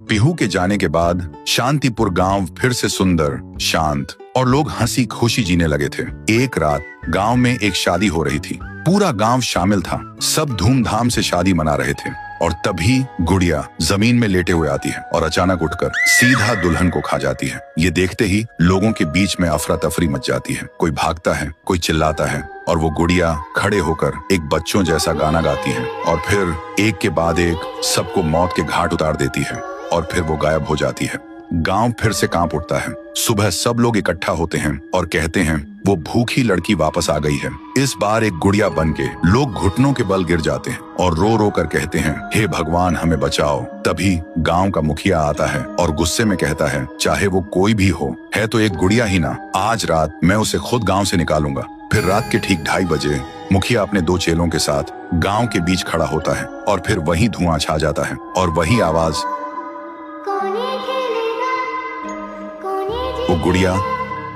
पीहू के जाने के बाद शांतिपुर गांव फिर से सुंदर, शांत और लोग हंसी खुशी जीने लगे थे। एक रात गांव में एक शादी हो रही थी। पूरा गांव शामिल था। सब धूमधाम से शादी मना रहे थे और तभी गुड़िया जमीन में लेटे हुए आती है और अचानक उठकर सीधा दुल्हन को खा जाती है। ये देखते ही लोगों के बीच में अफरा तफरी मच जाती है। कोई भागता है, कोई चिल्लाता है और वो गुड़िया खड़े होकर एक बच्चों जैसा गाना गाती है और फिर एक के बाद एक सबको मौत के घाट उतार देती है और फिर वो गायब हो जाती है। गांव फिर से कांप उठता है। सुबह सब लोग इकट्ठा होते हैं और कहते हैं वो भूखी लड़की वापस आ गई है। इस बार एक गुड़िया बन के लोग घुटनों के बल गिर जाते हैं और रो रो कर कहते हैं, हे भगवान हमें बचाओ। तभी गांव का मुखिया आता है और गुस्से में कहता है, चाहे वो कोई भी हो, है तो एक गुड़िया ही ना, आज रात मैं उसे खुद गाँव से निकालूंगा। फिर रात के ठीक 2:30 बजे मुखिया अपने 2 चेलों के साथ गांव के बीच खड़ा होता है और फिर वही धुआं छा जाता है और वही आवाज। वो गुड़िया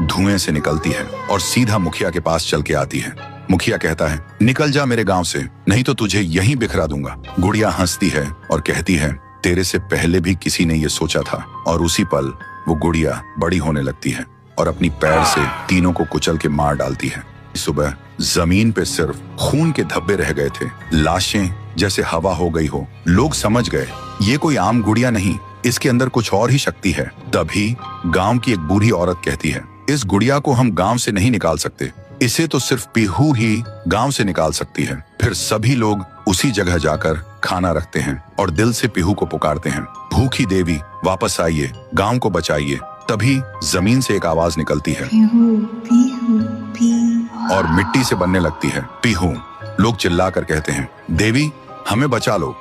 धुएं से निकलती है और सीधा मुखिया के पास चल के आती है। मुखिया कहता है, निकल जा मेरे गांव से, नहीं तो तुझे यहीं बिखरा दूंगा। गुड़िया हंसती है और कहती है, तेरे से पहले भी किसी ने ये सोचा था। और उसी पल वो गुड़िया बड़ी होने लगती है और अपनी पैर से तीनों को कुचल के मार डालती है। सुबह जमीन पे सिर्फ खून के धब्बे रह गए थे, लाशें जैसे हवा हो गई हो। लोग समझ गए ये कोई आम गुड़िया नहीं, इसके अंदर कुछ और ही शक्ति है। तभी गांव की एक बूढ़ी औरत कहती है, इस गुड़िया को हम गांव से नहीं निकाल सकते, इसे तो सिर्फ पीहू ही गांव से निकाल सकती है। फिर सभी लोग उसी जगह जाकर खाना रखते हैं और दिल से पीहू को पुकारते हैं, भूखी देवी वापस आइए, गांव को बचाइए। तभी जमीन से एक आवाज निकलती है पीहू, पीहू, पीहू। और मिट्टी से बनने लगती है पीहू। लोग चिल्लाकर कहते हैं, देवी हमें बचा लो।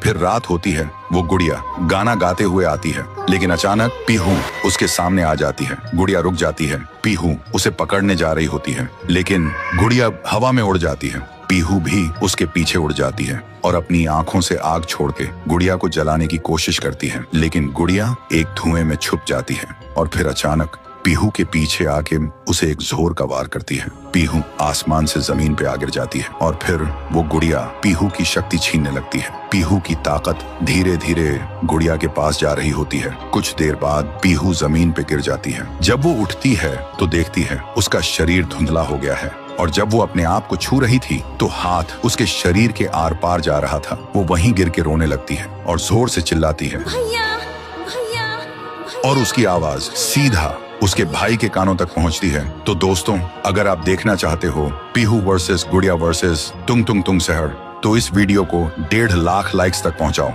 फिर रात होती है। वो गुड़िया गाना गाते हुए आती है, लेकिन अचानक पीहू उसके सामने आ जाती है। गुड़िया रुक जाती है। पीहू उसे पकड़ने जा रही होती है, लेकिन गुड़िया हवा में उड़ जाती है। पीहू भी उसके पीछे उड़ जाती है और अपनी आंखों से आग छोड़ के गुड़िया को जलाने की कोशिश करती है, लेकिन गुड़िया एक धुएं में छुप जाती है और फिर अचानक पीहू के पीछे आके उसे एक जोर का वार करती है। पीहू आसमान से जमीन पे आ गिर जाती है और फिर वो गुड़िया पीहू की शक्ति छीनने लगती है। पीहू की ताकत धीरे धीरे गुड़िया के पास जा रही होती है। कुछ देर बाद पीहू जमीन पे गिर जाती है। जब वो उठती है तो देखती है उसका शरीर धुंधला हो गया है और जब वो अपने आप को छू रही थी तो हाथ उसके शरीर के आर पार जा रहा था। वो वहीं गिर के रोने लगती है और जोर से चिल्लाती है, भैया, भैया, भैया। और उसकी आवाज सीधा उसके भाई के कानों तक पहुंचती है। तो दोस्तों, अगर आप देखना चाहते हो पीहू वर्सेस गुड़िया वर्सेस तुंग तुंग तुंग सहर, तो इस वीडियो को 1.5 लाख लाइक्स तक पहुंचाओ।